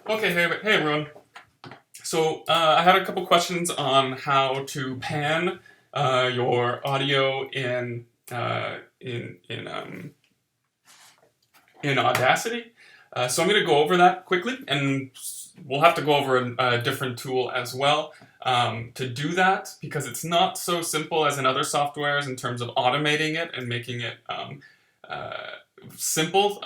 Okay, hey everyone. So I had a couple questions on how to pan your audio in Audacity. So I'm going to go over that quickly, and we'll have to go over a different tool as well to do that because it's not so simple as in other softwares in terms of automating it and making it uh, simple.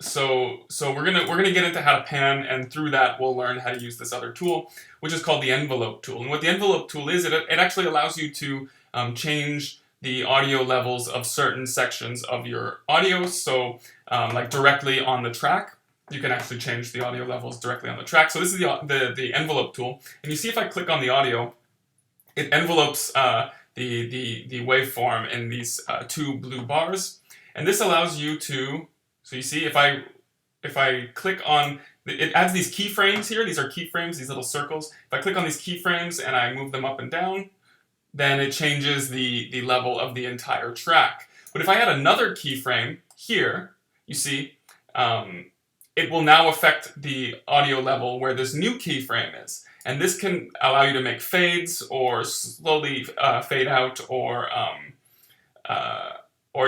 So we're gonna get into how to pan, and through that we'll learn how to use this other tool, which is called the envelope tool. And what the envelope tool is, it actually allows you to change the audio levels of certain sections of your audio. So like directly on the track, you can actually change the audio levels directly on the track. So this is the envelope tool, and you see if I click on the audio, it envelopes the waveform in these two blue bars, and this allows you to. So you see, if I click on, it adds these keyframes here. These are keyframes, these little circles. If I click on these keyframes and I move them up and down, then it changes the level of the entire track. But if I add another keyframe here, you see, it will now affect the audio level where this new keyframe is. And this can allow you to make fades or slowly fade out or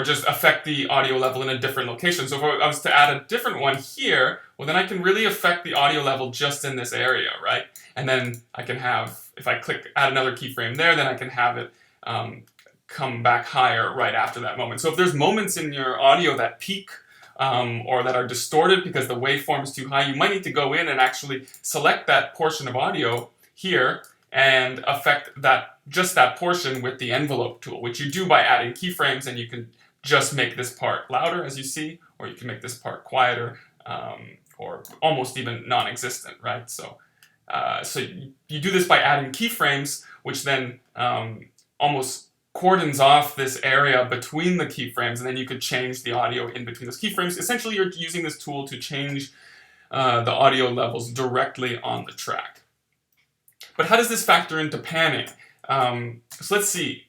just affect the audio level in a different location. So if I was to add a different one here, well then I can really affect the audio level just in this area, right? And then I can have, if I add another keyframe there, then I can have it come back higher right after that moment. So if there's moments in your audio that peak or that are distorted because the waveform is too high, you might need to go in and actually select that portion of audio here and affect just that portion with the envelope tool, which you do by adding keyframes, and you can just make this part louder, as you see, or you can make this part quieter, or almost even non-existent, right? So you do this by adding keyframes, which then almost cordons off this area between the keyframes, and then you could change the audio in between those keyframes. Essentially, you're using this tool to change the audio levels directly on the track. But how does this factor into panning? So let's see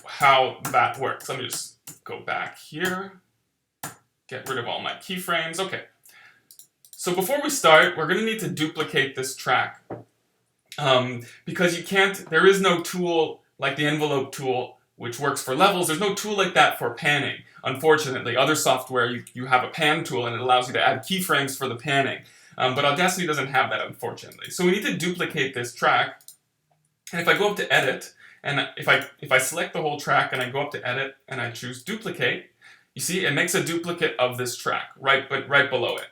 how that works. Let me just go back here, get rid of all my keyframes. Okay. So before we start, we're going to need to duplicate this track because there is no tool like the envelope tool which works for levels. There's no tool like that for panning, unfortunately. Other software, you have a pan tool and it allows you to add keyframes for the panning. But Audacity doesn't have that, unfortunately. So we need to duplicate this track. And if I go up to Edit, and if I select the whole track and I go up to Edit and I choose Duplicate, you see it makes a duplicate of this track right below it.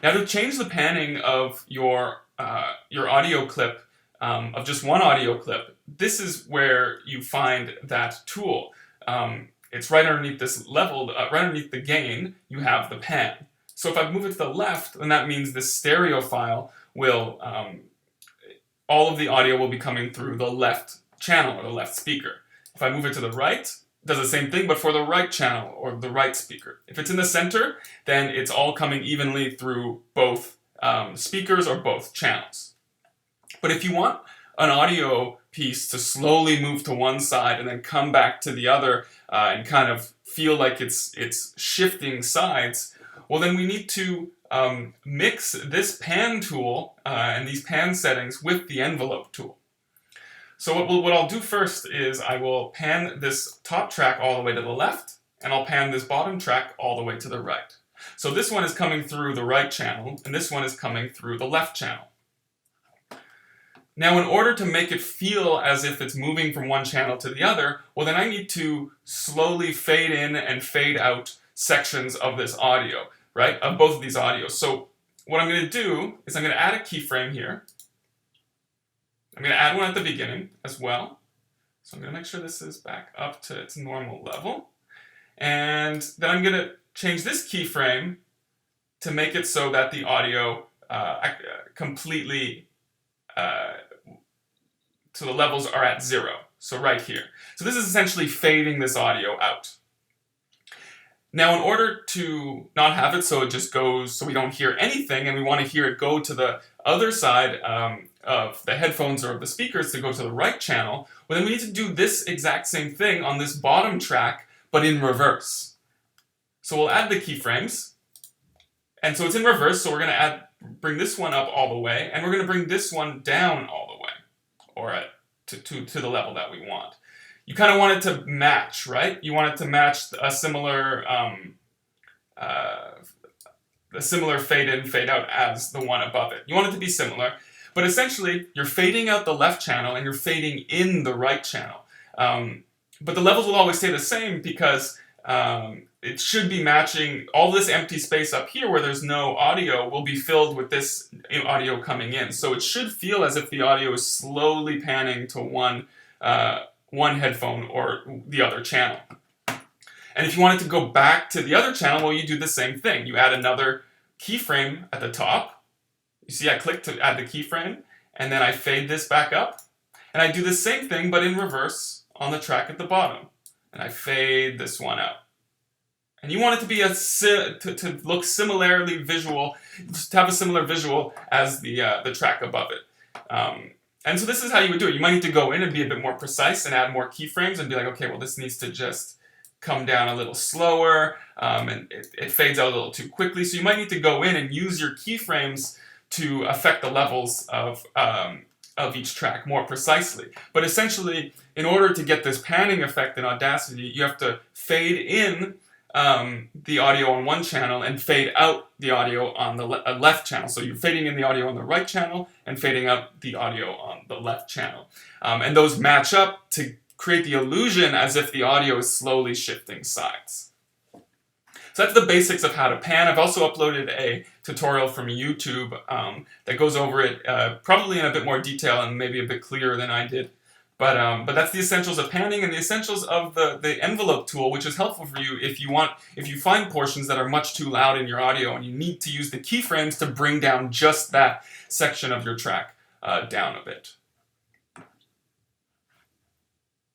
Now to change the panning of your audio clip, of just one audio clip, this is where you find that tool. It's right underneath this level, right underneath the gain, you have the pan. So if I move it to the left, then that means this stereo file will, all of the audio will be coming through the left channel or the left speaker. If I move it to the right, it does the same thing, but for the right channel or the right speaker. If it's in the center, then it's all coming evenly through both speakers or both channels. But if you want an audio piece to slowly move to one side and then come back to the other and kind of feel like it's shifting sides, well then we need to mix this pan tool and these pan settings with the envelope tool. So what I'll do first is I will pan this top track all the way to the left, and I'll pan this bottom track all the way to the right. So this one is coming through the right channel, and this one is coming through the left channel. Now in order to make it feel as if it's moving from one channel to the other, well then I need to slowly fade in and fade out sections of this audio, right? Of both of these audios. So what I'm going to do is I'm going to add a keyframe here. I'm going to add one at the beginning as well. So I'm going to make sure this is back up to its normal level. And then I'm going to change this keyframe to make it so that the audio completely, so the levels are at 0. So right here. So this is essentially fading this audio out. Now in order to not have it so it just goes, so we don't hear anything, and we want to hear it go to the other side of the headphones or of the speakers to go to the right channel, well then we need to do this exact same thing on this bottom track, but in reverse. So we'll add the keyframes, and so it's in reverse, so we're going to add bring this one up all the way, and we're going to bring this one down all the way, or to the level that we want. You kind of want it to match, right? You want it to match a similar fade in, fade out as the one above it. You want it to be similar, but essentially you're fading out the left channel and you're fading in the right channel. But the levels will always stay the same because it should be matching. All this empty space up here where there's no audio will be filled with this audio coming in. So it should feel as if the audio is slowly panning to one headphone or the other channel. And if you want it to go back to the other channel, well, you do the same thing. You add another keyframe at the top. You see I click to add the keyframe, and then I fade this back up. And I do the same thing, but in reverse on the track at the bottom. And I fade this one out. And you want it to be to look similarly visual, to have a similar visual as the track above it. And so this is how you would do it. You might need to go in and be a bit more precise and add more keyframes and be like, okay, well, this needs to just come down a little slower, and it fades out a little too quickly. So you might need to go in and use your keyframes to affect the levels of each track more precisely. But essentially, in order to get this panning effect in Audacity, you have to fade in the audio on one channel and fade out the audio on the left channel. So you're fading in the audio on the right channel and fading out the audio on the left channel. And those match up to create the illusion as if the audio is slowly shifting sides. So that's the basics of how to pan. I've also uploaded a tutorial from YouTube that goes over it probably in a bit more detail and maybe a bit clearer than I did. But that's the essentials of panning and the essentials of the envelope tool, which is helpful for you if you find portions that are much too loud in your audio and you need to use the keyframes to bring down just that section of your track down a bit.